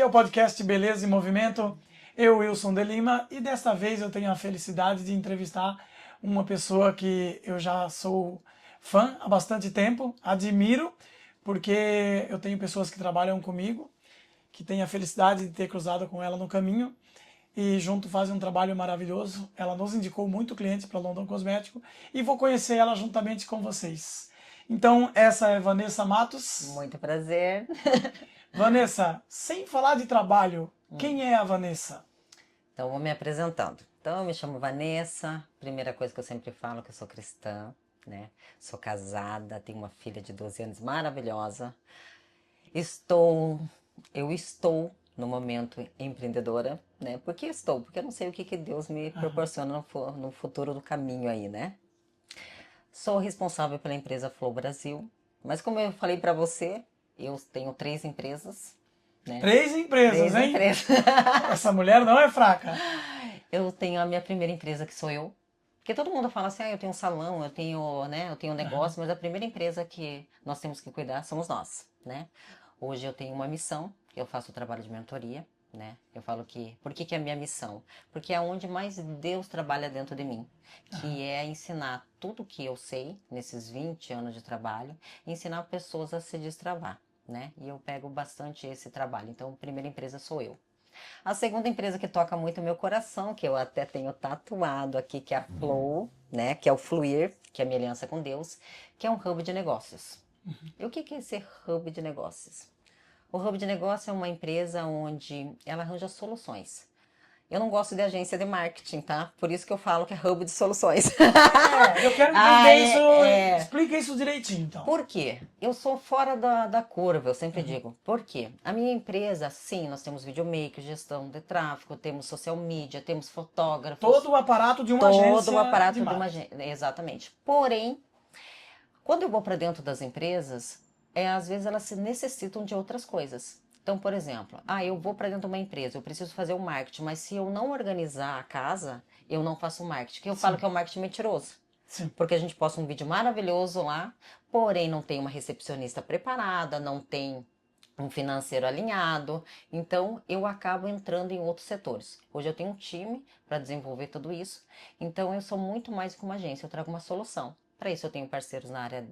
é o podcast Beleza em Movimento, eu, Wilson de Lima, e desta vez eu tenho a felicidade de entrevistar uma pessoa que eu já sou fã há bastante tempo, admiro, porque eu tenho pessoas que trabalham comigo, que tenho a felicidade de ter cruzado com ela no caminho, e junto fazem um trabalho maravilhoso. Ela nos indicou muito cliente para London Cosmético e vou conhecer ela juntamente com vocês. Então, essa é Vanessa Matos. Muito prazer. Vanessa, sem falar de trabalho, quem é a Vanessa? Então, vou me apresentando. Então, eu me chamo Vanessa. Primeira coisa que eu sempre falo é que eu sou cristã, né? Sou casada, tenho uma filha de 12 anos maravilhosa. Eu estou no momento empreendedora, né? Por que estou? Porque eu não sei o que Deus me proporciona no futuro do caminho aí, né? Sou responsável pela empresa Flow Brasil, mas como eu falei para você, eu tenho 3 empresas, né? 3 empresas, 3 hein? empresas. Essa mulher não é fraca. Eu tenho a minha primeira empresa, que sou eu. Porque todo mundo fala assim, eu tenho um salão, eu tenho um negócio, mas a primeira empresa que nós temos que cuidar somos nós, né? Hoje eu tenho uma missão, eu faço o trabalho de mentoria, né? Eu falo que, por que é a minha missão? Porque é onde mais Deus trabalha dentro de mim, que é ensinar tudo o que eu sei, nesses 20 anos de trabalho, ensinar pessoas a se destravar, né? E eu pego bastante esse trabalho, então a primeira empresa sou eu. A segunda empresa que toca muito o meu coração, que eu até tenho tatuado aqui, que é a Flow, né? Que é o Fluir, que é a minha aliança com Deus, que é um hub de negócios. E o que é esse hub de negócios? O hub de negócio é uma empresa onde ela arranja soluções. Eu não gosto de agência de marketing, tá? Por isso que eu falo que é hub de soluções. Eu quero entender isso. Explica isso direitinho, então. Por quê? Eu sou fora da curva, eu sempre digo. Por quê? A minha empresa, sim, nós temos videomaker, gestão de tráfego, temos social media, temos fotógrafos. Todo o aparato de uma agência. Todo o aparato de de uma agência. Exatamente. Porém, quando eu vou para dentro das empresas, às vezes elas se necessitam de outras coisas. Então, por exemplo, eu vou para dentro de uma empresa, eu preciso fazer o marketing, mas se eu não organizar a casa, eu não faço o marketing. Eu falo que é o marketing mentiroso. Sim. Porque a gente posta um vídeo maravilhoso lá, porém não tem uma recepcionista preparada, não tem um financeiro alinhado, então eu acabo entrando em outros setores. Hoje eu tenho um time para desenvolver tudo isso, então eu sou muito mais que uma agência, eu trago uma solução. Para isso eu tenho parceiros na área,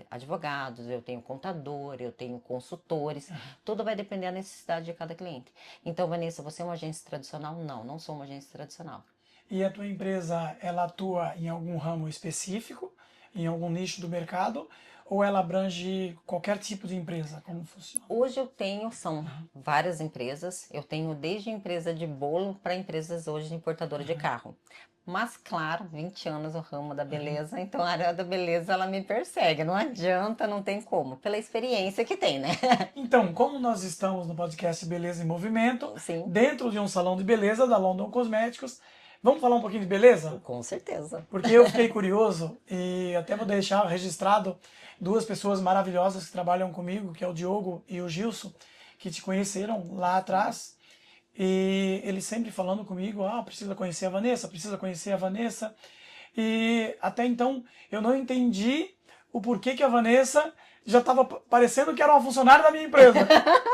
advogados, eu tenho contador, eu tenho consultores, tudo vai depender da necessidade de cada cliente. Então, Vanessa, você é uma agência tradicional? Não, não sou uma agência tradicional. E a tua empresa, ela atua em algum ramo específico, em algum nicho do mercado, ou ela abrange qualquer tipo de empresa? Como funciona? Hoje são várias empresas, eu tenho desde empresa de bolo para empresas hoje de importadora de carro. Mas, claro, 20 anos o ramo da beleza, então a área da beleza ela me persegue, não adianta, não tem como, pela experiência que tem, né? Então, como nós estamos no podcast Beleza em Movimento, Sim. dentro de um salão de beleza da London Cosméticos, vamos falar um pouquinho de beleza? Com certeza. Porque eu fiquei curioso e até vou deixar registrado 2 pessoas maravilhosas que trabalham comigo, que é o Diogo e o Gilson, que te conheceram lá atrás. E eles sempre falando comigo, precisa conhecer a Vanessa, precisa conhecer a Vanessa. E até então eu não entendi o porquê que a Vanessa já estava parecendo que era uma funcionária da minha empresa,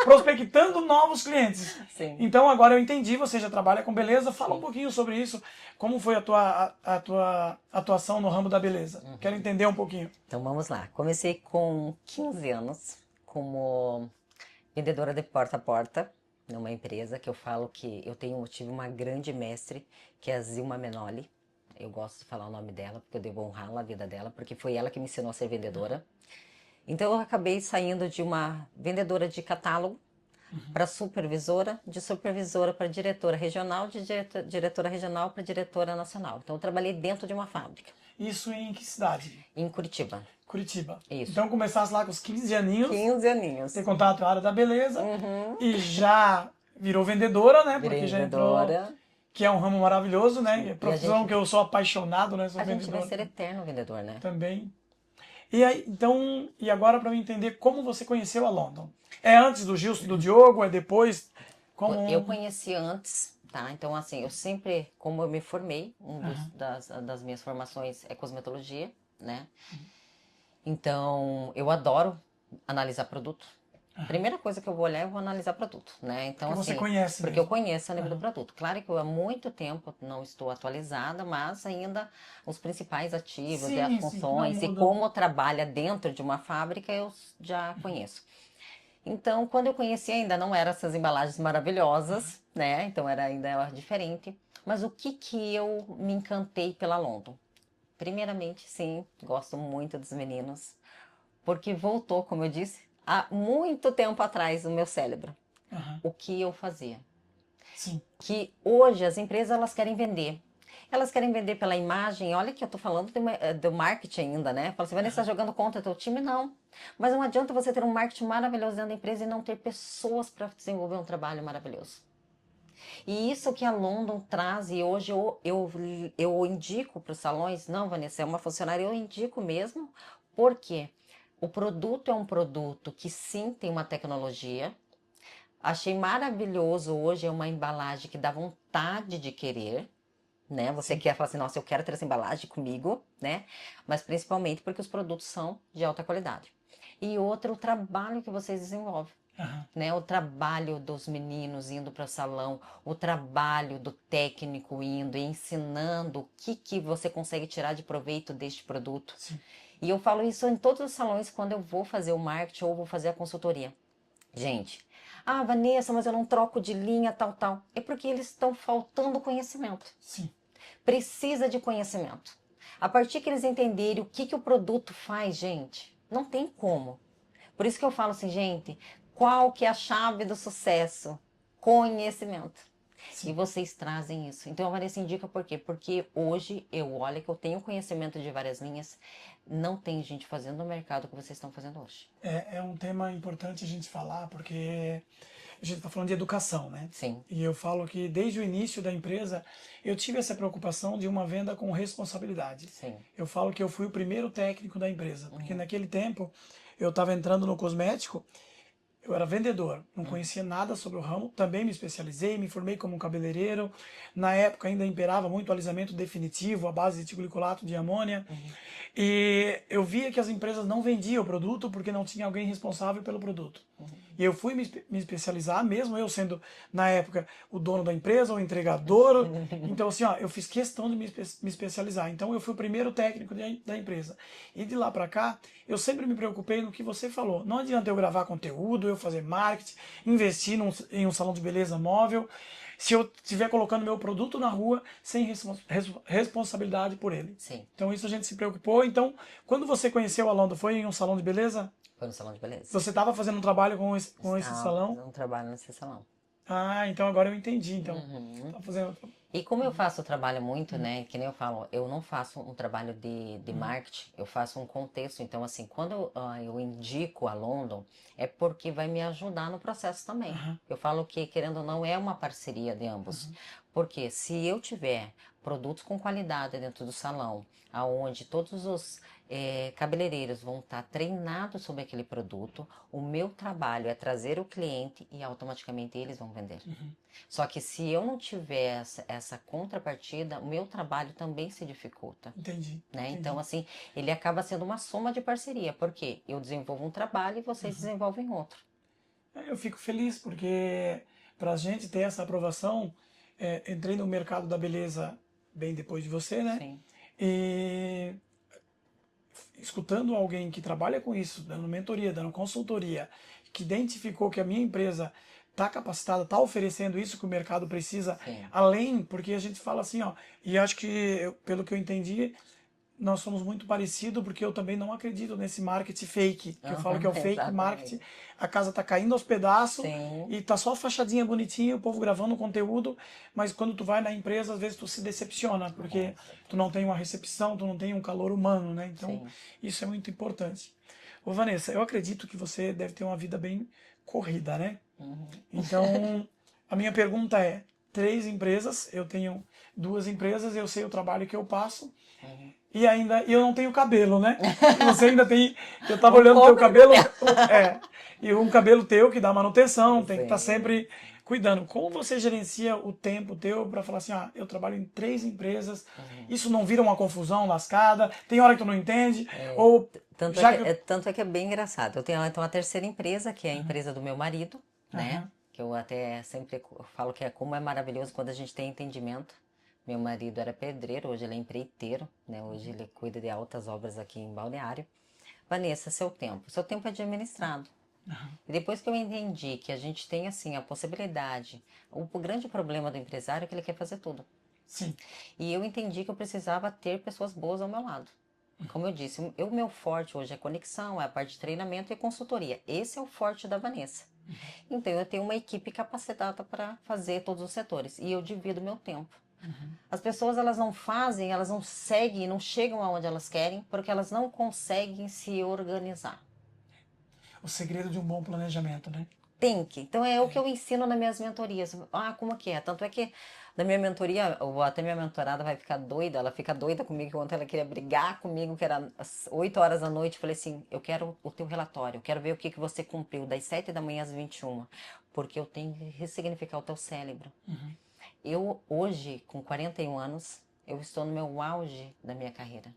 prospectando novos clientes. Sim. Então agora eu entendi, você já trabalha com beleza. Fala um pouquinho sobre isso, como foi a tua atuação no ramo da beleza. Quero entender um pouquinho. Então vamos lá, comecei com 15 anos como vendedora de porta a porta numa empresa que eu falo que eu tive uma grande mestre, que é a Zilma Menoli. Eu gosto de falar o nome dela, porque eu devo honrar a vida dela, porque foi ela que me ensinou a ser vendedora. Então eu acabei saindo de uma vendedora de catálogo para supervisora, de supervisora para diretora regional, de diretora regional para diretora nacional. Então eu trabalhei dentro de uma fábrica. Isso em que cidade? Em Curitiba. Curitiba. Isso. Então começasse lá com os 15 aninhos. 15 aninhos. Ter contato com a área da beleza. E já virou vendedora, né? Virei Porque já vendedora. entrou, que é um ramo maravilhoso, né? É profissão que eu sou apaixonado, né? Sou A gente vendedor. vai ser eterno vendedor, né? Também. E aí, então, e agora para eu entender como você conheceu a London. É antes do Gilson, do Diogo, é depois? Como... Eu conheci antes, tá? Então, assim, eu sempre, como eu me formei, das minhas formações é cosmetologia, né? Então, eu adoro analisar produto. Primeira coisa que eu vou olhar, eu vou analisar produto, né? Então, Porque assim, você conhece porque mesmo. eu conheço a nível do produto. Claro que eu há muito tempo não estou atualizada, mas ainda os principais ativos e as Sim, que não funções e muda. como trabalha dentro de uma fábrica, eu já conheço. Então, quando eu conheci, ainda não eram essas embalagens maravilhosas, né? Então, ainda era diferente. Mas o que que eu me encantei pela London? Primeiramente, sim, gosto muito dos meninos, porque voltou, como eu disse, há muito tempo atrás no meu cérebro. Aham. O que eu fazia? Sim, Que hoje as empresas elas querem vender. Elas querem vender pela imagem. Olha que eu tô falando do marketing ainda, né? Fala assim, Vanessa, está jogando contra teu time? Não. Mas não adianta você ter um marketing maravilhoso dentro da empresa e não ter pessoas para desenvolver um trabalho maravilhoso. E isso que a London traz, e hoje eu indico para os salões, não, Vanessa, é uma funcionária, eu indico mesmo, porque o produto é um produto que sim tem uma tecnologia. Achei maravilhoso hoje, é uma embalagem que dá vontade de querer, né? Você sim. quer falar assim, nossa, eu quero ter essa embalagem comigo, né? Mas principalmente porque os produtos são de alta qualidade. E outro, o trabalho que vocês desenvolvem. Aham. Né, o trabalho dos meninos indo para o salão, o trabalho do técnico indo e ensinando o que você consegue tirar de proveito deste produto. Sim. E eu falo isso em todos os salões quando eu vou fazer o marketing ou vou fazer a consultoria. Gente, ah, Vanessa, mas eu não troco de linha, tal, tal. É porque eles estão faltando conhecimento. Sim. Precisa de conhecimento. A partir que eles entenderem o que o produto faz, gente, não tem como. Por isso que eu falo assim, gente, qual que é a chave do sucesso? Conhecimento. E Sim. vocês trazem isso. Então a Vanessa indica por quê? Porque hoje eu olho que eu tenho conhecimento de várias linhas, não tem gente fazendo no mercado o que vocês estão fazendo hoje. É um tema importante a gente falar, porque a gente está falando de educação, né? Sim. E eu falo que desde o início da empresa eu tive essa preocupação de uma venda com responsabilidade. Sim. Eu falo que eu fui o primeiro técnico da empresa, porque naquele tempo eu estava entrando no cosmético. Eu era vendedor, não conhecia nada sobre o ramo, também me especializei, me formei como cabeleireiro. Na época ainda imperava muito o alisamento definitivo, à base de etilglicolato de amônia. E eu via que as empresas não vendiam o produto porque não tinha alguém responsável pelo produto. E eu fui me especializar, mesmo eu sendo, na época, o dono da empresa, o entregador. Então, assim, ó, eu fiz questão de me especializar. Então, eu fui o primeiro técnico da empresa. E de lá para cá, eu sempre me preocupei no que você falou. Não adianta eu gravar conteúdo, eu fazer marketing, investir em um salão de beleza móvel, se eu estiver colocando meu produto na rua sem responsabilidade por ele. Sim. Então, isso a gente se preocupou. Então, quando você conheceu a London, foi em um salão de beleza? Foi no salão de beleza. Você estava fazendo um trabalho com esse Estava salão? fazendo um trabalho nesse salão. Ah, então agora eu entendi. Então, Uhum. tá fazendo. E como eu faço o trabalho muito, né? Que nem eu falo, eu não faço um trabalho de marketing, eu faço um contexto. Então, assim, quando eu indico a London, é porque vai me ajudar no processo também. Aham. Eu falo que, querendo ou não, é uma parceria de ambos. Porque se eu tiver produtos com qualidade dentro do salão, aonde todos os cabeleireiros vão estar treinados sobre aquele produto, o meu trabalho é trazer o cliente e automaticamente eles vão vender. Só que se eu não tiver essa contrapartida, o meu trabalho também se dificulta. Entendi. Né? Entendi. Então, assim, ele acaba sendo uma soma de parceria, porque eu desenvolvo um trabalho e vocês desenvolvem outro. Eu fico feliz porque para a gente ter essa aprovação, entrei no mercado da beleza bem depois de você, né? Sim. E escutando alguém que trabalha com isso, dando mentoria, dando consultoria, que identificou que a minha empresa está capacitada, está oferecendo isso que o mercado precisa, Sim. além, porque a gente fala assim, ó, e acho que, pelo que eu entendi, nós somos muito parecidos, porque eu também não acredito nesse marketing fake, que eu falo que é o fake marketing, a casa tá caindo aos pedaços, Sim. e tá só a fachadinha bonitinha, o povo gravando conteúdo, mas quando tu vai na empresa, às vezes tu se decepciona, porque tu não tem uma recepção, tu não tem um calor humano, né? Então, Sim. isso é muito importante. Ô Vanessa, eu acredito que você deve ter uma vida bem corrida, né? Então, a minha pergunta é, 3 empresas, eu tenho 2 empresas, eu sei o trabalho que eu passo, e ainda eu não tenho cabelo, né? E você ainda tem. Eu tava olhando teu cabelo. E um cabelo teu que dá manutenção, tem que estar sempre cuidando. Como você gerencia o tempo teu para falar assim, ah, eu trabalho em 3 empresas, isso não vira uma confusão lascada, tem hora que tu não entende, ou Já que... Tanto é que é bem engraçado. Eu tenho então a terceira empresa, que é a empresa do meu marido, né? Aham. Que eu até sempre falo que é como é maravilhoso quando a gente tem entendimento. Meu marido era pedreiro, hoje ele é empreiteiro, né? Hoje ele cuida de altas obras aqui em Balneário. Vanessa, seu tempo. Seu tempo é administrado. E depois que eu entendi que a gente tem, assim, a possibilidade, o grande problema do empresário é que ele quer fazer tudo. Sim. E eu entendi que eu precisava ter pessoas boas ao meu lado. Como eu disse, o meu forte hoje é conexão, é a parte de treinamento e consultoria. Esse é o forte da Vanessa. Então eu tenho uma equipe capacitada para fazer todos os setores e eu divido meu tempo. As pessoas elas não fazem, elas não seguem, não chegam aonde elas querem porque elas não conseguem se organizar. O segredo de um bom planejamento, né? Tem que. Então é o que eu ensino nas minhas mentorias. Ah, como que é? Tanto é que na minha mentoria, até minha mentorada vai ficar doida, ela fica doida comigo, que ontem ela queria brigar comigo, que era às 8 horas da noite. Eu falei assim, eu quero o teu relatório, eu quero ver o que você cumpriu das 7 da manhã às 21, porque eu tenho que ressignificar o teu cérebro. Eu hoje, com 41 anos, eu estou no meu auge da minha carreira.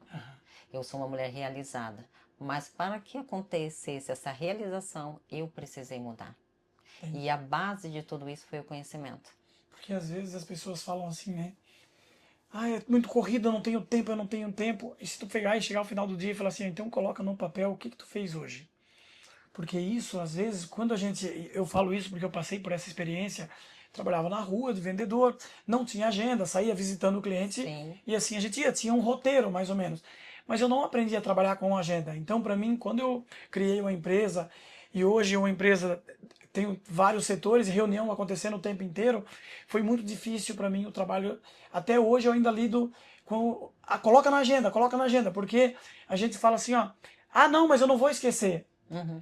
Eu sou uma mulher realizada. Mas para que acontecesse essa realização, eu precisei mudar. Entendi. E a base de tudo isso foi o conhecimento. Porque às vezes as pessoas falam assim, né? Ah, é muito corrido, eu não tenho tempo, eu não tenho tempo. E se tu pegar e chegar ao final do dia e falar assim, então coloca no papel o que que tu fez hoje. Porque isso, às vezes, quando a gente... Eu falo isso porque eu passei por essa experiência. Trabalhava na rua de vendedor, não tinha agenda, saía visitando o cliente. Sim. E assim a gente ia, tinha um roteiro mais ou menos. Mas eu não aprendi a trabalhar com agenda. Então, para mim, quando eu criei uma empresa, e hoje uma empresa tem vários setores, reunião acontecendo o tempo inteiro, foi muito difícil para mim o trabalho. Até hoje eu ainda lido com... coloca na agenda, porque a gente fala assim, ó, ah não, mas eu não vou esquecer.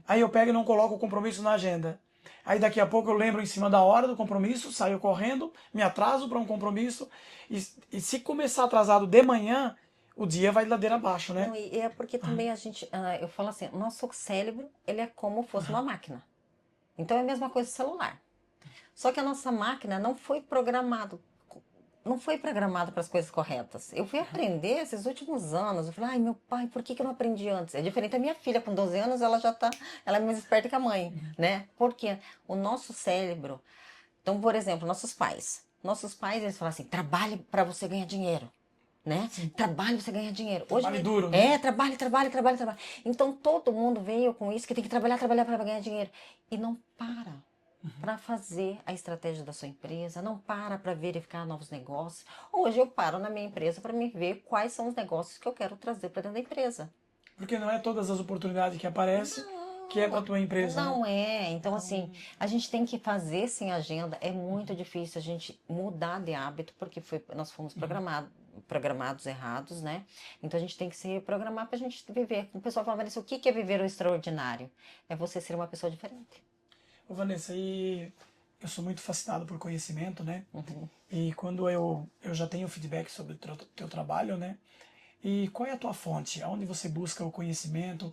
Aí eu pego e não coloco o compromisso na agenda. Aí daqui a pouco eu lembro em cima da hora do compromisso, saio correndo, me atraso para um compromisso, e se começar atrasado de manhã, o dia vai ladeira abaixo, né? Não, e é porque também a gente, eu falo assim, o nosso cérebro, ele é como fosse uma máquina. Então é a mesma coisa do celular. Só que a nossa máquina não foi programado para as coisas corretas. Eu fui aprender esses últimos anos. Eu falei, ai, meu pai, por que eu não aprendi antes? É diferente da minha filha, com 12 anos, ela é mais esperta que a mãe, né? Porque o nosso cérebro, então, por exemplo, nossos pais. Nossos pais, eles falam assim, trabalhe para você ganhar dinheiro. Né? Trabalhe, você ganha dinheiro. Trabalhe duro, né? Trabalhe, trabalhe, trabalhe, trabalhe. Então todo mundo veio com isso que tem que trabalhar, trabalhar para ganhar dinheiro. E não para fazer a estratégia da sua empresa, não para verificar novos negócios. Hoje eu paro na minha empresa para me ver quais são os negócios que eu quero trazer para dentro da empresa. Porque não é todas as oportunidades que aparecem que é para tua empresa, né? Não é. Então, assim, a gente tem que fazer sem agenda. É muito difícil a gente mudar de hábito, porque nós fomos programados errados, né? Então, a gente tem que se programar para a gente viver. O pessoal fala, Vanessa, o que é viver o extraordinário? É você ser uma pessoa diferente. Ô Vanessa, e eu sou muito fascinado por conhecimento, né? E quando eu já tenho feedback sobre o teu trabalho, né? E qual é a tua fonte? Aonde você busca o conhecimento?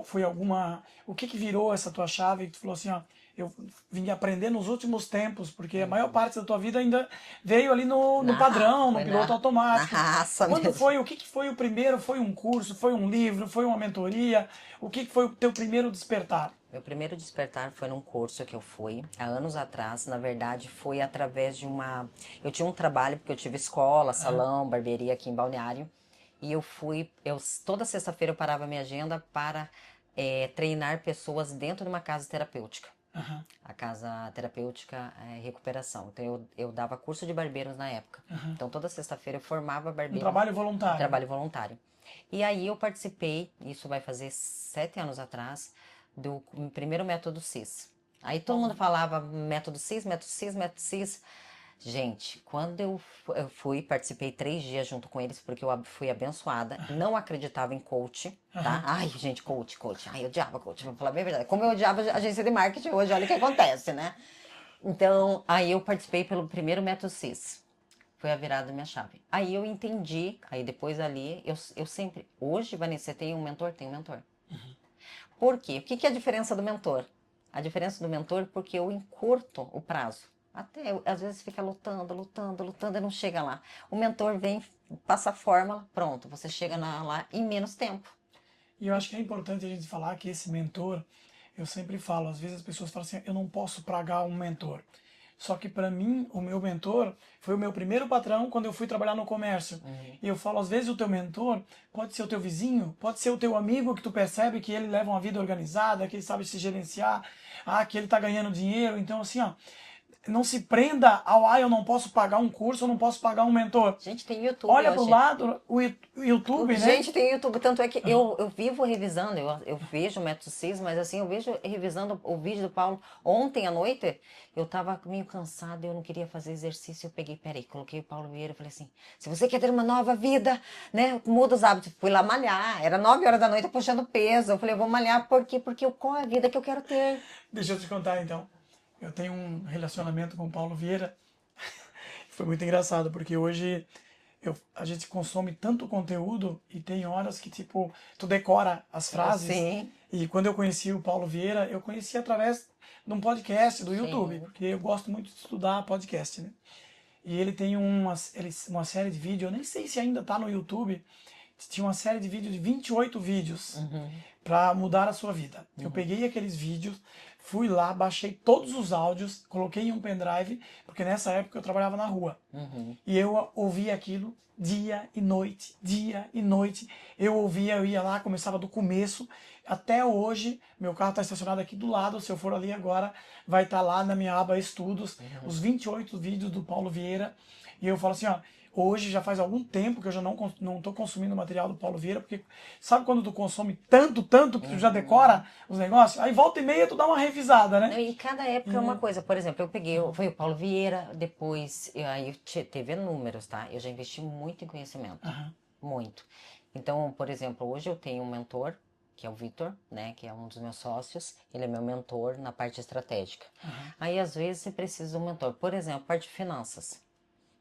Foi alguma... O que que virou essa tua chave que tu falou assim, ó, eu vim aprender nos últimos tempos, porque a maior parte da tua vida ainda veio ali no padrão, no piloto automático. Na raça Quando mesmo. foi? O que que foi o primeiro? Foi um curso? Foi um livro? Foi uma mentoria? O que que foi o teu primeiro despertar? Meu primeiro despertar foi num curso que eu fui há anos atrás. Na verdade, foi através de uma. Eu tinha um trabalho, porque eu tive escola, salão, barbearia aqui em Balneário. E toda sexta-feira eu parava minha agenda para treinar pessoas dentro de uma casa terapêutica. A casa terapêutica é recuperação. Então eu dava curso de barbeiros na época. Então toda sexta-feira eu formava Um barbeiros. trabalho voluntário. Trabalho voluntário. E aí eu participei, isso vai fazer 7 anos atrás, do primeiro método CIS. Aí todo mundo falava método CIS, método CIS, método CIS. Gente, quando eu fui, participei 3 dias junto com eles, porque eu fui abençoada, não acreditava em coach, tá? Ai, gente, coach. Ai, eu odiava coach, vou falar bem a verdade. Como eu odiava agência de marketing, hoje olha o que acontece, né? Então, aí eu participei pelo primeiro método CIS. Foi a virada da minha chave. Aí eu entendi, aí depois ali, eu sempre... Hoje, Vanessa, você tem um mentor? Tem um mentor. Por quê? O que é a diferença do mentor? A diferença do mentor porque eu encurto o prazo. Até, às vezes, fica lutando e não chega lá. O mentor vem, passa a fórmula, pronto, você chega lá em menos tempo. E eu acho que é importante a gente falar que esse mentor, eu sempre falo, às vezes as pessoas falam assim, eu não posso pagar um mentor. Só que para mim, o meu mentor foi o meu primeiro patrão quando eu fui trabalhar no comércio. E eu falo, às vezes o teu mentor pode ser o teu vizinho, pode ser o teu amigo que tu percebe que ele leva uma vida organizada, que ele sabe se gerenciar, que ele tá ganhando dinheiro. Então, assim, ó, não se prenda ao, eu não posso pagar um curso, eu não posso pagar um mentor. Gente, tem YouTube Olha pro hoje. lado, o YouTube, né? Gente, tem YouTube. Tanto é que eu vivo revisando, eu vejo o Método CIS, mas assim, eu vejo revisando o vídeo do Paulo. Ontem à noite, eu tava meio cansada, eu não queria fazer exercício. Eu peguei, peraí, coloquei o Paulo Vieira e falei assim: se você quer ter uma nova vida, né, muda os hábitos. Fui lá malhar, era 9 horas da noite puxando peso. Eu falei, eu vou malhar, por quê? Porque qual é a vida que eu quero ter? Deixa eu te contar então. Eu tenho um relacionamento com o Paulo Vieira. Foi muito engraçado, porque hoje a gente consome tanto conteúdo e tem horas que, tipo, tu decora as frases. Sim. E quando eu conheci o Paulo Vieira, eu conheci através de um podcast do YouTube, Sim. porque eu gosto muito de estudar podcast, né? E ele tem uma série de vídeos, eu nem sei se ainda tá no YouTube, tinha uma série de vídeos de 28 vídeos para mudar a sua vida. Eu peguei aqueles vídeos, fui lá, baixei todos os áudios, coloquei em um pendrive, porque nessa época eu trabalhava na rua. E eu ouvia aquilo dia e noite, dia e noite. Eu ouvia, eu ia lá, começava do começo. Até hoje, meu carro está estacionado aqui do lado, se eu for ali agora, vai estar lá na minha aba Estudos, os 28 vídeos do Paulo Vieira. E eu falo assim, ó, hoje já faz algum tempo que eu já não estou consumindo o material do Paulo Vieira, porque sabe quando tu consome tanto que tu já decora os negócios? Aí volta e meia tu dá uma revisada, né? Não, e cada época é uma coisa. Por exemplo, eu peguei, foi o Paulo Vieira, depois, aí teve números, tá? Eu já investi muito em conhecimento. Muito. Então, por exemplo, hoje eu tenho um mentor, que é o Vitor, né? Que é um dos meus sócios. Ele é meu mentor na parte estratégica. Aí, às vezes, você precisa de um mentor. Por exemplo, parte de finanças.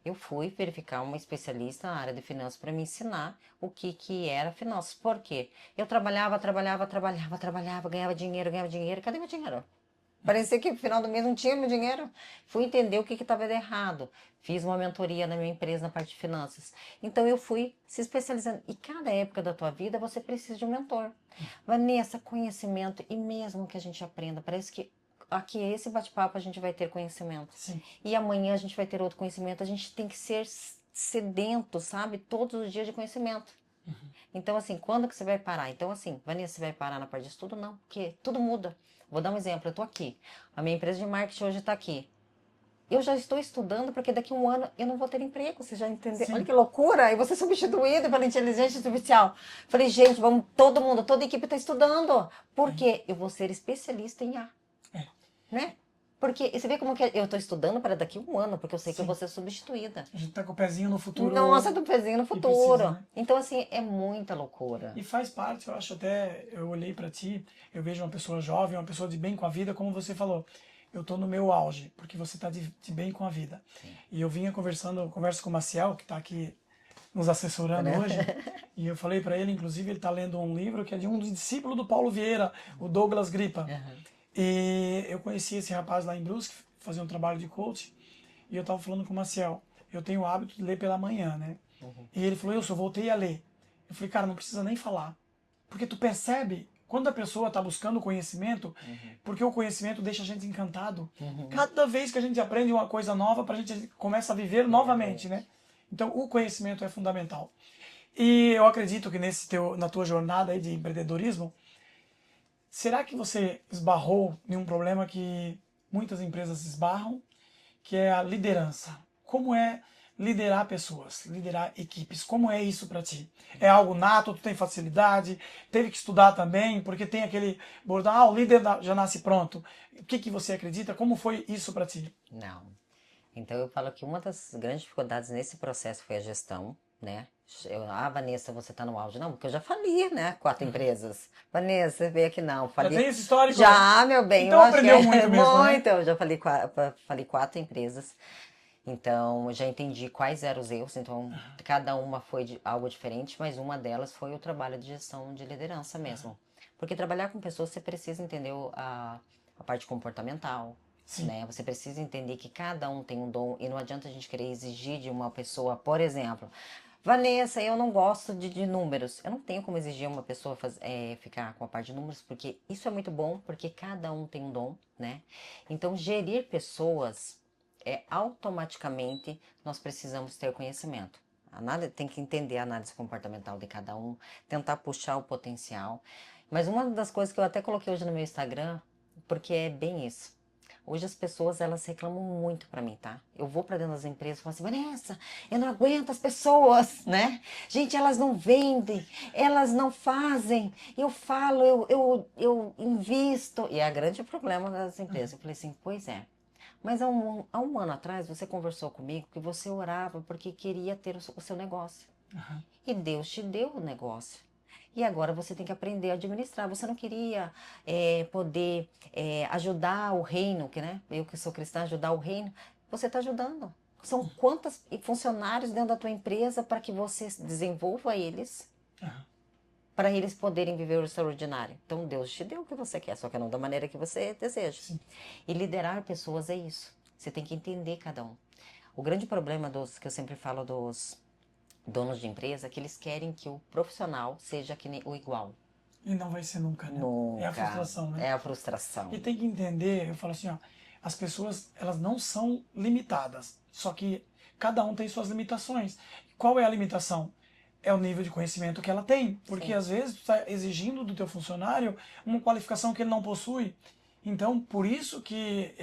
Eu fui verificar uma especialista na área de finanças para me ensinar o que era finanças. Por quê? Eu trabalhava, ganhava dinheiro. Cadê meu dinheiro? Parecia que no final do mês não tinha meu dinheiro. Fui entender o que estava errado. Fiz uma mentoria na minha empresa na parte de finanças. Então eu fui se especializando. E cada época da tua vida você precisa de um mentor. Vanessa, conhecimento, e mesmo que a gente aprenda, parece que aqui esse bate-papo a gente vai ter conhecimento. Sim. E amanhã a gente vai ter outro conhecimento. A gente tem que ser sedento, sabe? Todos os dias de conhecimento. Então, assim, quando que você vai parar? Então, assim, Vanessa, você vai parar na parte de estudo? Não, porque tudo muda. Vou dar um exemplo, eu tô aqui. A minha empresa de marketing hoje está aqui. Eu já estou estudando porque daqui a um ano eu não vou ter emprego, você já entendeu? Sim. Olha que loucura! E você substituído pela inteligência artificial. Falei, gente, vamos, todo mundo, toda a equipe está estudando. Por quê? Eu vou ser especialista em IA. Né? Porque você vê como que eu estou estudando para daqui a um ano, porque eu sei que eu vou ser substituída. A gente tá com o pezinho no futuro. Nossa, do pezinho no futuro. Precisa, né? Então, assim, é muita loucura. E faz parte, eu acho até, eu olhei para ti, eu vejo uma pessoa jovem, uma pessoa de bem com a vida, como você falou. Eu tô no meu auge, porque você tá de bem com a vida. E eu vinha converso com o Maciel, que tá aqui nos assessorando hoje, e eu falei para ele, inclusive, ele tá lendo um livro que é de um discípulo do Paulo Vieira, o Douglas Gripa. E eu conheci esse rapaz lá em Brusque, fazia um trabalho de coach, e eu tava falando com o Maciel, eu tenho o hábito de ler pela manhã, né? E ele falou, eu voltei a ler. Eu falei, cara, não precisa nem falar. Porque tu percebe quando a pessoa está buscando conhecimento, porque o conhecimento deixa a gente encantado. Cada vez que a gente aprende uma coisa nova, a gente começa a viver novamente, né? Então, o conhecimento é fundamental. E eu acredito que na tua jornada aí de empreendedorismo, será que você esbarrou em um problema que muitas empresas esbarram, que é a liderança? Como é liderar pessoas, liderar equipes? Como é isso para ti? É algo nato, tu tem facilidade, teve que estudar também, porque tem aquele bordão, o líder já nasce pronto. O que você acredita? Como foi isso para ti? Não. Então eu falo que uma das grandes dificuldades nesse processo foi a gestão, né? Vanessa, você tá no auge. Não, porque eu já fali, né? 4 empresas. Vanessa, veio aqui não. Falei, Já tem esse histórico? já, meu bem. Então aprendeu muito mesmo, né? Muito. Eu já falei 4 empresas. Então, já entendi quais eram os erros. Então, cada uma foi algo diferente, mas uma delas foi o trabalho de gestão de liderança mesmo. Porque trabalhar com pessoas, você precisa entender a parte comportamental, né? Você precisa entender que cada um tem um dom e não adianta a gente querer exigir de uma pessoa, por exemplo, Vanessa, eu não gosto de números. Eu não tenho como exigir uma pessoa ficar com a parte de números, porque isso é muito bom, porque cada um tem um dom, né? Então, gerir pessoas automaticamente nós precisamos ter conhecimento. Tem que entender a análise comportamental de cada um, tentar puxar o potencial. Mas uma das coisas que eu até coloquei hoje no meu Instagram, porque é bem isso. Hoje as pessoas, elas reclamam muito pra mim, tá? Eu vou pra dentro das empresas e falo assim, Vanessa, eu não aguento as pessoas, né? Gente, elas não vendem, elas não fazem. Eu falo, eu invisto. E é o grande problema das empresas. Eu falei assim, pois é. Mas há um ano atrás você conversou comigo que você orava porque queria ter o seu negócio. Aham. E Deus te deu o negócio. E agora você tem que aprender a administrar. Você não queria poder ajudar o reino, que, né? Eu que sou cristã, ajudar o reino. Você está ajudando. São quantos funcionários dentro da tua empresa para que você desenvolva eles, Aham. para eles poderem viver o extraordinário. Então Deus te deu o que você quer, só que não da maneira que você deseja. Sim. E liderar pessoas é isso. Você tem que entender cada um. O grande problema que eu sempre falo dos donos de empresa é que eles querem que o profissional seja que nem o igual. E não vai ser nunca, né? É a Nunca. frustração, né? É a frustração. E tem que entender, eu falo assim, ó, as pessoas, elas não são limitadas, só que cada um tem suas limitações. Qual é a limitação? É o nível de conhecimento que ela tem, porque Sim. às vezes tu está exigindo do teu funcionário uma qualificação que ele não possui. Então, por isso que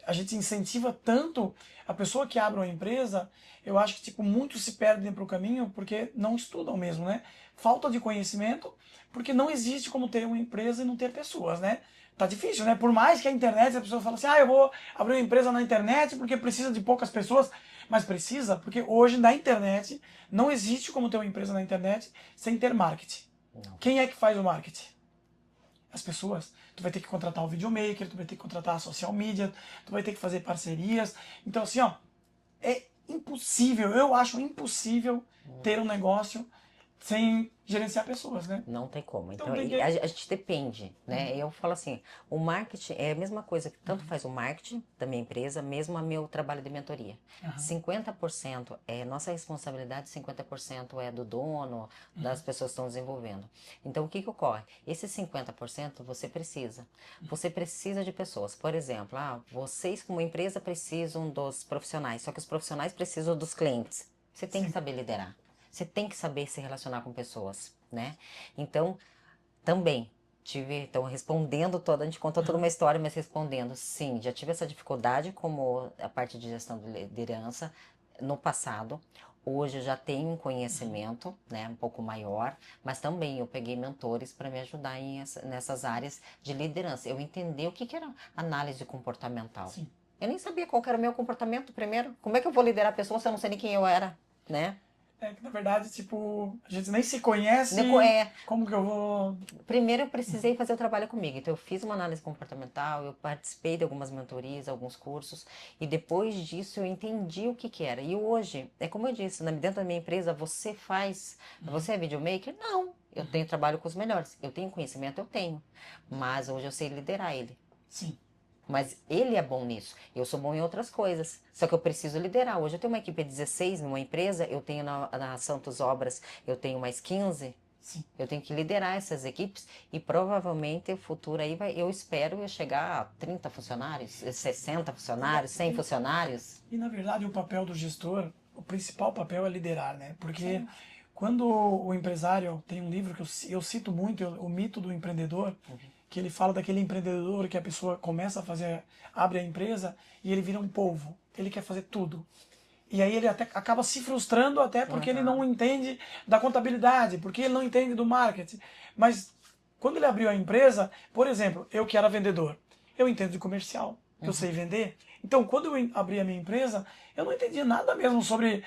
a gente incentiva tanto a pessoa que abre uma empresa. Eu acho que tipo muitos se perdem para o caminho porque não estudam mesmo, né? Falta de conhecimento, porque não existe como ter uma empresa e não ter pessoas, né? Tá difícil, né? Por mais que a internet, a pessoa fala assim, eu vou abrir uma empresa na internet porque precisa de poucas pessoas. Mas precisa, porque hoje na internet não existe como ter uma empresa na internet sem ter marketing. Não. Quem é que faz o marketing? As pessoas. Tu vai ter que contratar o videomaker, tu vai ter que contratar a social media, tu vai ter que fazer parcerias. Então assim, ó, é impossível, eu acho impossível ter um negócio sem gerenciar pessoas, né? Não tem como. Então Então, tem que... a gente depende, né? Eu falo assim, o marketing é a mesma coisa que tanto faz o marketing da minha empresa, mesmo o meu trabalho de mentoria. 50% é nossa responsabilidade, 50% é do dono, das pessoas que estão desenvolvendo. Então, o que que ocorre? Esse 50% você precisa. Você precisa de pessoas. Por exemplo, vocês como empresa precisam dos profissionais, só que os profissionais precisam dos clientes. Você tem que saber liderar. Você tem que saber se relacionar com pessoas, né? Então, também então respondendo toda, a gente contou toda uma história, mas respondendo, sim, já tive essa dificuldade como a parte de gestão de liderança no passado. Hoje eu já tenho um conhecimento, né, um pouco maior, mas também eu peguei mentores para me ajudar nessas áreas de liderança. Eu entendi o que era análise comportamental. Sim. Eu nem sabia qual era o meu comportamento primeiro. Como é que eu vou liderar pessoas se eu não sei nem quem eu era, né? É que na verdade, tipo, a gente nem se conhece, como que eu vou... Primeiro eu precisei fazer o trabalho comigo, então eu fiz uma análise comportamental, eu participei de algumas mentorias, alguns cursos, e depois disso eu entendi o que que era. E hoje, é como eu disse, dentro da minha empresa, você é videomaker? Não, eu tenho trabalho com os melhores, eu tenho conhecimento, eu tenho, mas hoje eu sei liderar ele. Sim. Mas ele é bom nisso. Eu sou bom em outras coisas. Só que eu preciso liderar. Hoje eu tenho uma equipe de 16 numa empresa, eu tenho na Santos Obras, eu tenho mais 15. Sim. Eu tenho que liderar essas equipes e provavelmente o futuro aí eu espero eu chegar a 30 funcionários, 60 funcionários, 100 funcionários. E na verdade o papel do gestor, o principal papel é liderar, né? Porque quando o empresário, tem um livro que eu cito muito, O Mito do Empreendedor, que ele fala daquele empreendedor que a pessoa começa a fazer, abre a empresa e ele vira um polvo, ele quer fazer tudo. E aí ele até acaba se frustrando até porque ele não entende da contabilidade, porque ele não entende do marketing. Mas quando ele abriu a empresa, por exemplo, eu que era vendedor, eu entendo de comercial, eu sei vender. Então, quando eu abri a minha empresa, eu não entendia nada mesmo sobre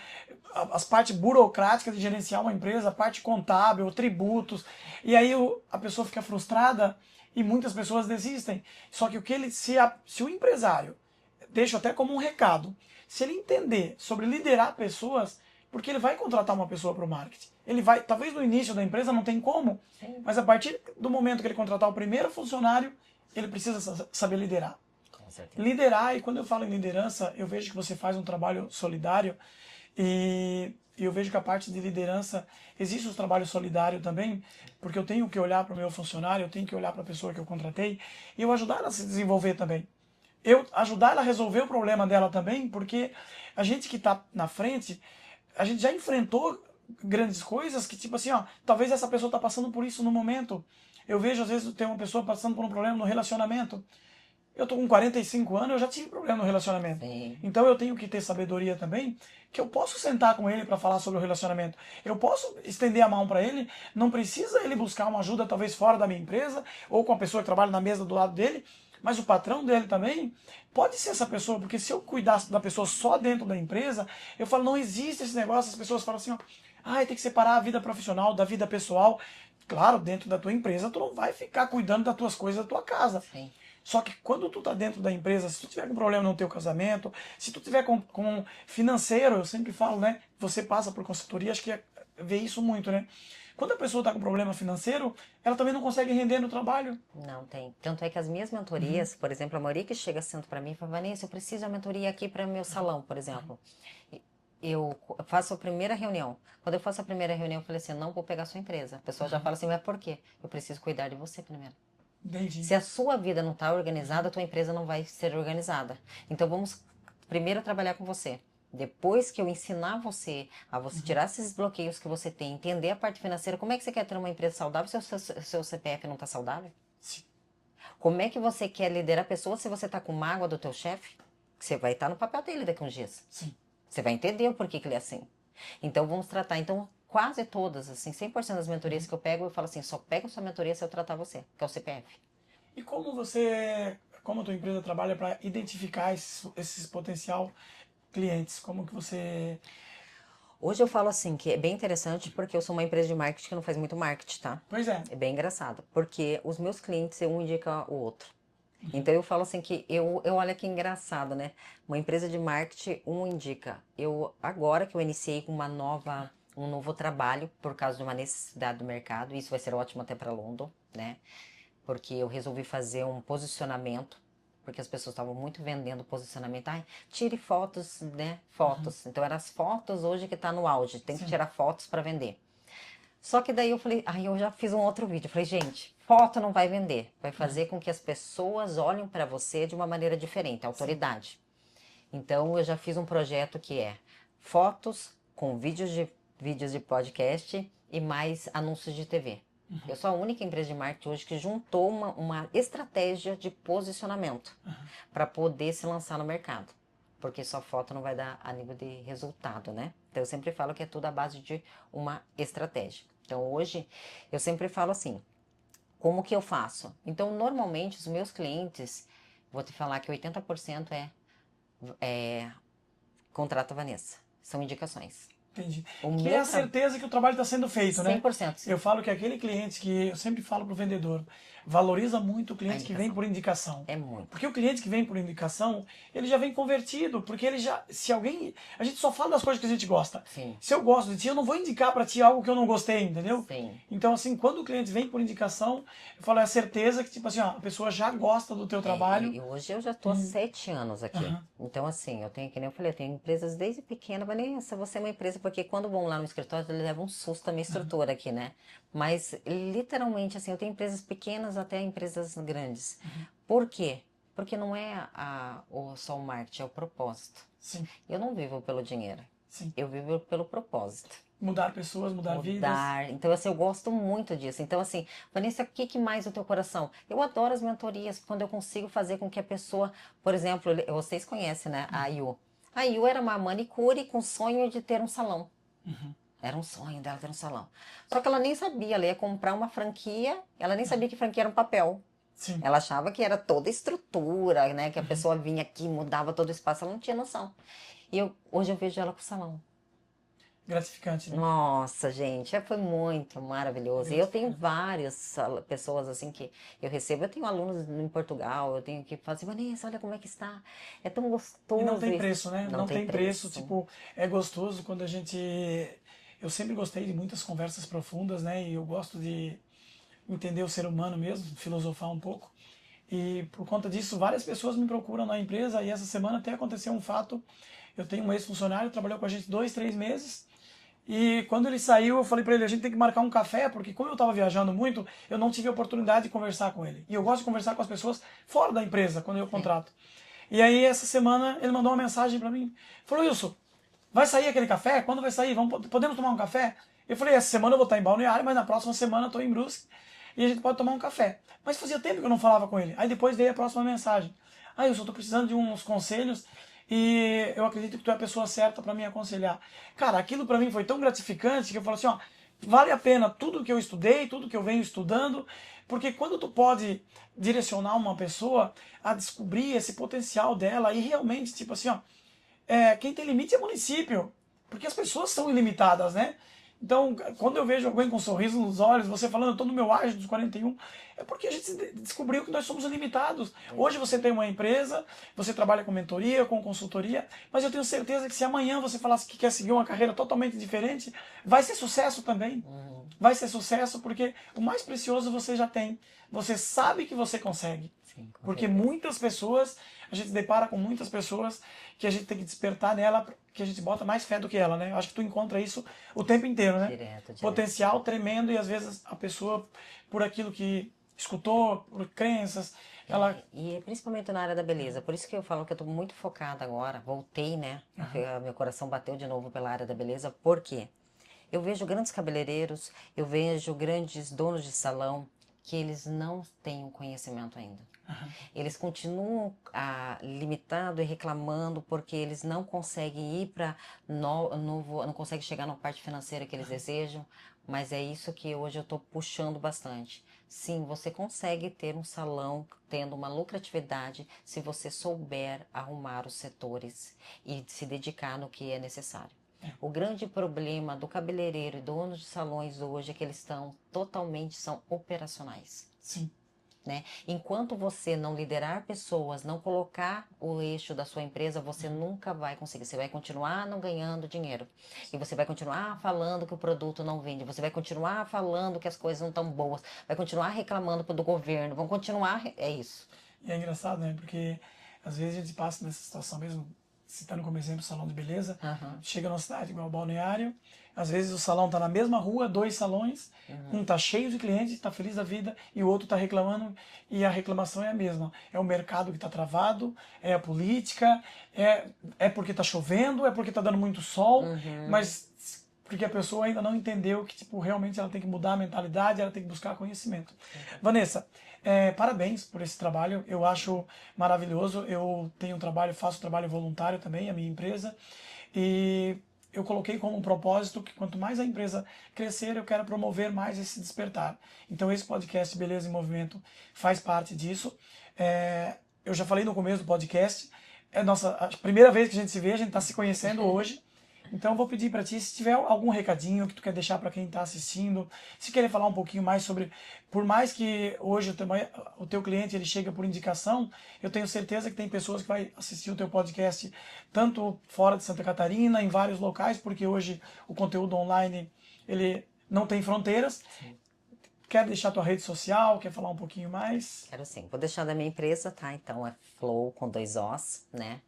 as partes burocráticas de gerenciar uma empresa, a parte contábil, tributos. E aí a pessoa fica frustrada e muitas pessoas desistem. Só que se o empresário, deixo até como um recado, se ele entender sobre liderar pessoas, porque ele vai contratar uma pessoa para o marketing. Ele vai, talvez no início da empresa não tem como, mas a partir do momento que ele contratar o primeiro funcionário, ele precisa saber liderar. Liderar, e quando eu falo em liderança, eu vejo que você faz um trabalho solidário e e eu vejo que a parte de liderança, existe o trabalho solidário também, porque eu tenho que olhar para o meu funcionário, eu tenho que olhar para a pessoa que eu contratei, e eu ajudar ela a se desenvolver também. Eu ajudar ela a resolver o problema dela também, porque a gente que está na frente, a gente já enfrentou grandes coisas que, tipo assim, ó, talvez essa pessoa está passando por isso no momento. Eu vejo, às vezes, tem uma pessoa passando por um problema no relacionamento. Eu tô com 45 anos, eu já tive problema no relacionamento. Sim. Então eu tenho que ter sabedoria também, que eu posso sentar com ele para falar sobre o relacionamento. Eu posso estender a mão para ele, não precisa ele buscar uma ajuda talvez fora da minha empresa, ou com a pessoa que trabalha na mesa do lado dele, mas o patrão dele também pode ser essa pessoa, porque se eu cuidar da pessoa só dentro da empresa, eu falo, não existe esse negócio, as pessoas falam assim, ó, tem que separar a vida profissional da vida pessoal. Claro, dentro da tua empresa, tu não vai ficar cuidando das tuas coisas da tua casa. Sim. Só que quando tu tá dentro da empresa, se tu tiver com problema no teu casamento, se tu tiver com financeiro, eu sempre falo, né? Você passa por consultoria, acho que vê isso muito, né? Quando a pessoa tá com problema financeiro, ela também não consegue render no trabalho. Não tem. Tanto é que as minhas mentorias, por exemplo, a maioria que chega senta para mim e fala, Vanessa, eu preciso de uma mentoria aqui para meu salão, por exemplo. Eu faço a primeira reunião. Quando eu faço a primeira reunião, eu falei assim, não vou pegar a sua empresa. A pessoa já fala assim, mas por quê? Eu preciso cuidar de você primeiro. Entendi. Se a sua vida não está organizada, a tua empresa não vai ser organizada. Então vamos primeiro trabalhar com você. Depois que eu ensinar você a você tirar esses bloqueios que você tem, entender a parte financeira, como é que você quer ter uma empresa saudável se o seu CPF não está saudável? Sim. Como é que você quer liderar pessoas se você está com mágoa do teu chefe? Você vai estar no papel dele daqui a uns dias. Sim. Você vai entender o porquê que ele é assim. Então vamos tratar. Então quase todas, assim, 100% das mentorias que eu pego, eu falo assim, só pego sua mentoria se eu tratar você, que é o CPF. E como a tua empresa trabalha para identificar esses potencial clientes? Como que você... Hoje eu falo assim, que é bem interessante porque eu sou uma empresa de marketing que não faz muito marketing, tá? Pois é. É bem engraçado, porque os meus clientes, um indica o outro. Então eu falo assim que eu olha que engraçado, né? Uma empresa de marketing, um indica. Agora que eu iniciei com um novo trabalho por causa de uma necessidade do mercado, isso vai ser ótimo até para London, né? Porque eu resolvi fazer um posicionamento, porque as pessoas estavam muito vendendo posicionamento. Ai, tire fotos, né? Fotos. Então eram as fotos hoje que tá no auge, tem que Sim. tirar fotos para vender. Só que daí eu falei, aí eu já fiz um outro vídeo. Eu falei, gente, foto não vai vender. Vai fazer com que as pessoas olhem para você de uma maneira diferente, autoridade. Então eu já fiz um projeto que é fotos com vídeos de podcast e mais anúncios de TV. Eu sou a única empresa de marketing hoje que juntou uma estratégia de posicionamento para poder se lançar no mercado. Porque só foto não vai dar a nível de resultado, né? Então eu sempre falo que é tudo à base de uma estratégia. Então hoje eu sempre falo assim, como que eu faço? Então normalmente os meus clientes, vou te falar que 80% contrata a Vanessa. São indicações. Entendi. O Que meu é a certeza que o trabalho está sendo feito, né? 100%. Eu falo que aquele cliente que eu sempre falo para o vendedor, valoriza muito o cliente que vem por indicação. É muito. Porque o cliente que vem por indicação, ele já vem convertido, porque ele já, se alguém, a gente só fala das coisas que a gente gosta. Sim. Se eu gosto de ti, eu não vou indicar para ti algo que eu não gostei, entendeu? Sim. Então assim, quando o cliente vem por indicação, eu falo, é a certeza que tipo assim, ó, a pessoa já gosta do teu trabalho. E hoje eu já estou há 7 anos aqui. Então assim, eu tenho, que nem eu falei, eu tenho empresas desde pequena. Vanessa, você é uma empresa, porque quando vão lá no escritório, eles levam um susto a minha estrutura aqui, né? Mas literalmente assim, eu tenho empresas pequenas até empresas grandes. Por quê? Porque não é só o marketing, é o propósito. Sim. Eu não vivo pelo dinheiro. Sim. Eu vivo pelo propósito. Mudar pessoas, mudar vidas. Então, assim, eu gosto muito disso. Então, assim, Vanessa, o que mais o teu coração? Eu adoro as mentorias, quando eu consigo fazer com que a pessoa, por exemplo, vocês conhecem, né, a Ayu. A Ayu era uma manicure com sonho de ter um salão. Era um sonho dela ter um salão. Só que ela nem sabia, ela ia comprar uma franquia, ela nem sabia que franquia era um papel. Sim. Ela achava que era toda estrutura, né? Que a pessoa vinha aqui, mudava todo o espaço, ela não tinha noção. E hoje eu vejo ela com o salão. Gratificante, né? Nossa, gente, foi muito maravilhoso. E eu tenho várias pessoas assim que eu recebo. Eu tenho alunos em Portugal, eu tenho que falar assim, Vanessa, olha como é que está. É tão gostoso. E não tem preço, né? Não tem preço. Tipo, é gostoso quando a gente... Eu sempre gostei de muitas conversas profundas, né? E eu gosto de entender o ser humano mesmo, filosofar um pouco. E por conta disso, várias pessoas me procuram na empresa. E essa semana até aconteceu um fato. Eu tenho um ex-funcionário, trabalhou com a gente 2, 3 meses. E quando ele saiu, eu falei para ele, a gente tem que marcar um café, porque como eu estava viajando muito, eu não tive a oportunidade de conversar com ele. E eu gosto de conversar com as pessoas fora da empresa, quando eu contrato. E aí, essa semana, ele mandou uma mensagem para mim. Falou, Wilson, vai sair aquele café? Quando vai sair? Podemos tomar um café? Eu falei, essa semana eu vou estar em Balneário, mas na próxima semana eu estou em Brusque e a gente pode tomar um café. Mas fazia tempo que eu não falava com ele. Aí depois veio a próxima mensagem. Ah, Wilson, eu estou precisando de uns conselhos e eu acredito que tu é a pessoa certa para me aconselhar. Cara, aquilo para mim foi tão gratificante que eu falo assim, ó, vale a pena tudo que eu estudei, tudo que eu venho estudando, porque quando tu pode direcionar uma pessoa a descobrir esse potencial dela e realmente, tipo assim, ó, quem tem limite é município, porque as pessoas são ilimitadas, né? Então, quando eu vejo alguém com um sorriso nos olhos, você falando, eu estou no meu ágio dos 41, é porque a gente descobriu que nós somos ilimitados. Hoje você tem uma empresa, você trabalha com mentoria, com consultoria, mas eu tenho certeza que se amanhã você falasse que quer seguir uma carreira totalmente diferente, vai ser sucesso também. Vai ser sucesso porque o mais precioso você já tem. Você sabe que você consegue. Sim, com Porque certeza. muitas pessoas, a gente se depara com muitas pessoas que a gente tem que despertar nela, que a gente bota mais fé do que ela, né? Eu acho que tu encontra isso o tempo inteiro, né? Direto. Potencial tremendo e às vezes a pessoa, por aquilo que escutou, por crenças, ela... E principalmente na área da beleza. Por isso que eu falo que eu estou muito focada agora. Voltei, né? Meu coração bateu de novo pela área da beleza. Por quê? Eu vejo grandes cabeleireiros, eu vejo grandes donos de salão que eles não têm o conhecimento ainda. Eles continuam limitados e reclamando porque eles não conseguem ir para novo, não conseguem chegar na parte financeira que eles desejam, mas é isso que hoje eu estou puxando bastante. Sim, você consegue ter um salão tendo uma lucratividade se você souber arrumar os setores e se dedicar no que é necessário. O grande problema do cabeleireiro e donos de salões hoje é que eles são operacionais. Sim. Né? Enquanto você não liderar pessoas, não colocar o eixo da sua empresa, você nunca vai conseguir. Você vai continuar não ganhando dinheiro. E você vai continuar falando que o produto não vende. Você vai continuar falando que as coisas não estão boas. Vai continuar reclamando do governo. Vão continuar... É isso. E é engraçado, né? Porque às vezes a gente passa nessa situação mesmo, citando como exemplo o salão de beleza, chega numa cidade igual Balneário, às vezes o salão está na mesma rua, 2 salões, um está cheio de clientes, está feliz da vida, e o outro está reclamando, e a reclamação é a mesma. É o mercado que está travado, é a política, é porque está chovendo, é porque está dando muito sol, mas porque a pessoa ainda não entendeu que tipo, realmente ela tem que mudar a mentalidade, ela tem que buscar conhecimento. Vanessa, parabéns por esse trabalho, eu acho maravilhoso. Eu tenho um trabalho, faço trabalho voluntário também, a minha empresa, e eu coloquei como um propósito que quanto mais a empresa crescer, eu quero promover mais esse despertar. Então esse podcast Beleza em Movimento faz parte disso. Eu já falei no começo do podcast, é a primeira vez que a gente se vê, a gente está se conhecendo hoje. Então eu vou pedir para ti, se tiver algum recadinho que tu quer deixar para quem está assistindo, se querer falar um pouquinho mais sobre, por mais que hoje o teu cliente ele chega por indicação, eu tenho certeza que tem pessoas que vai assistir o teu podcast tanto fora de Santa Catarina, em vários locais, porque hoje o conteúdo online ele não tem fronteiras. Sim. Quer deixar tua rede social, quer falar um pouquinho mais? Quero sim. Vou deixar da minha empresa, tá? Então é Flow com 2 Os, né?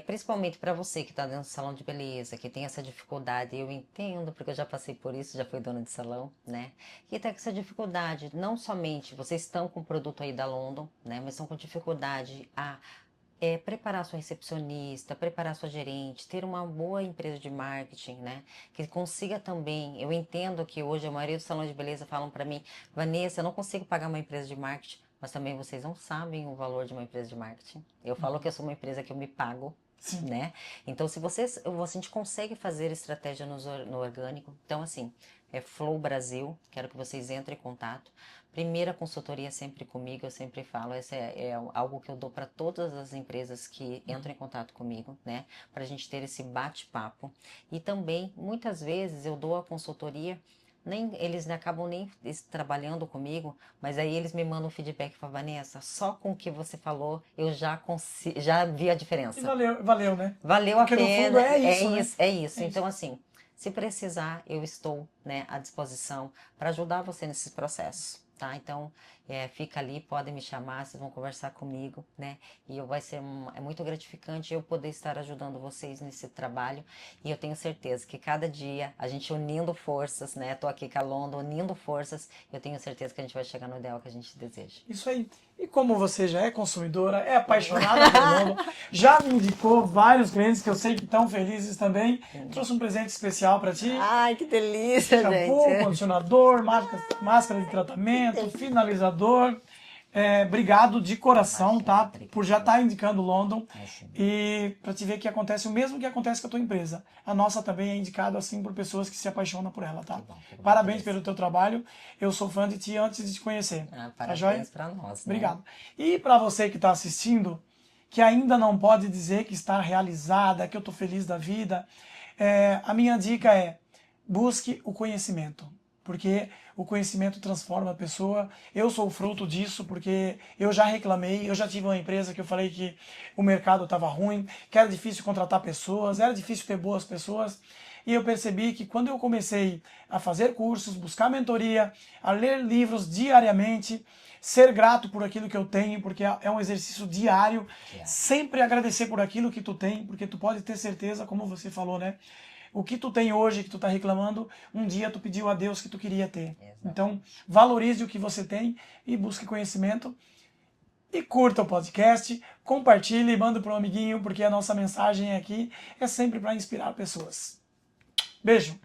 Principalmente para você que está dentro do salão de beleza, que tem essa dificuldade, eu entendo, porque eu já passei por isso, já fui dona de salão, né? Que tem essa dificuldade, não somente vocês estão com o produto aí da London, né? Mas estão com dificuldade a preparar sua recepcionista, preparar sua gerente, ter uma boa empresa de marketing, né? Que consiga também, eu entendo que hoje a maioria dos salões de beleza falam para mim, Vanessa, eu não consigo pagar uma empresa de marketing, mas também vocês não sabem o valor de uma empresa de marketing. Eu falo que eu sou uma empresa que eu me pago, Sim. Né? Então, se a gente consegue fazer estratégia no orgânico, então assim, Flow Brasil, quero que vocês entrem em contato. Primeira consultoria sempre comigo, eu sempre falo, essa é algo que eu dou para todas as empresas que entram em contato comigo, né? Para a gente ter esse bate-papo. E também, muitas vezes, eu dou a consultoria, eles acabam nem trabalhando comigo, mas aí eles me mandam feedback e falam, Vanessa, só com o que você falou, eu já vi a diferença. E valeu, né? Valeu Porque a pena. no fundo é isso, né? É isso. Então, assim, se precisar, eu estou, né, à disposição para ajudar você nesse processo, tá? Então, fica ali, podem me chamar, vocês vão conversar comigo, né? E vai ser é muito gratificante eu poder estar ajudando vocês nesse trabalho. E eu tenho certeza que cada dia, a gente unindo forças, né? Tô aqui com a London, unindo forças, eu tenho certeza que a gente vai chegar no ideal que a gente deseja. Isso aí. E como você já é consumidora, é apaixonada pelo London, já me indicou vários clientes que eu sei que estão felizes também. Trouxe um presente especial para ti. Ai, que delícia, Shampoo, gente. condicionador, máscara de tratamento, finalizador. Obrigado de coração, tá? Obrigada. Por já estar indicando o London. Imagina. E para te ver que acontece o mesmo que acontece com a tua empresa. A nossa também é indicada assim por pessoas que se apaixonam por ela, tá? Que bom, Parabéns pelo teu trabalho. Eu sou fã de ti antes de te conhecer. Tá joia? Parabéns para nós. Né? Obrigado. E para você que está assistindo, que ainda não pode dizer que está realizada, que eu estou feliz da vida, a minha dica é: busque o conhecimento, porque o conhecimento transforma a pessoa. Eu sou fruto disso, porque eu já reclamei, eu já tive uma empresa que eu falei que o mercado estava ruim, que era difícil contratar pessoas, era difícil ter boas pessoas, e eu percebi que quando eu comecei a fazer cursos, buscar mentoria, a ler livros diariamente, ser grato por aquilo que eu tenho, porque é um exercício diário, sempre agradecer por aquilo que tu tem, porque tu pode ter certeza, como você falou, né? O que tu tem hoje, que tu tá reclamando, um dia tu pediu a Deus que tu queria ter. Exato. Então, valorize o que você tem e busque conhecimento. E curta o podcast, compartilhe, manda para um amiguinho, porque a nossa mensagem aqui é sempre para inspirar pessoas. Beijo!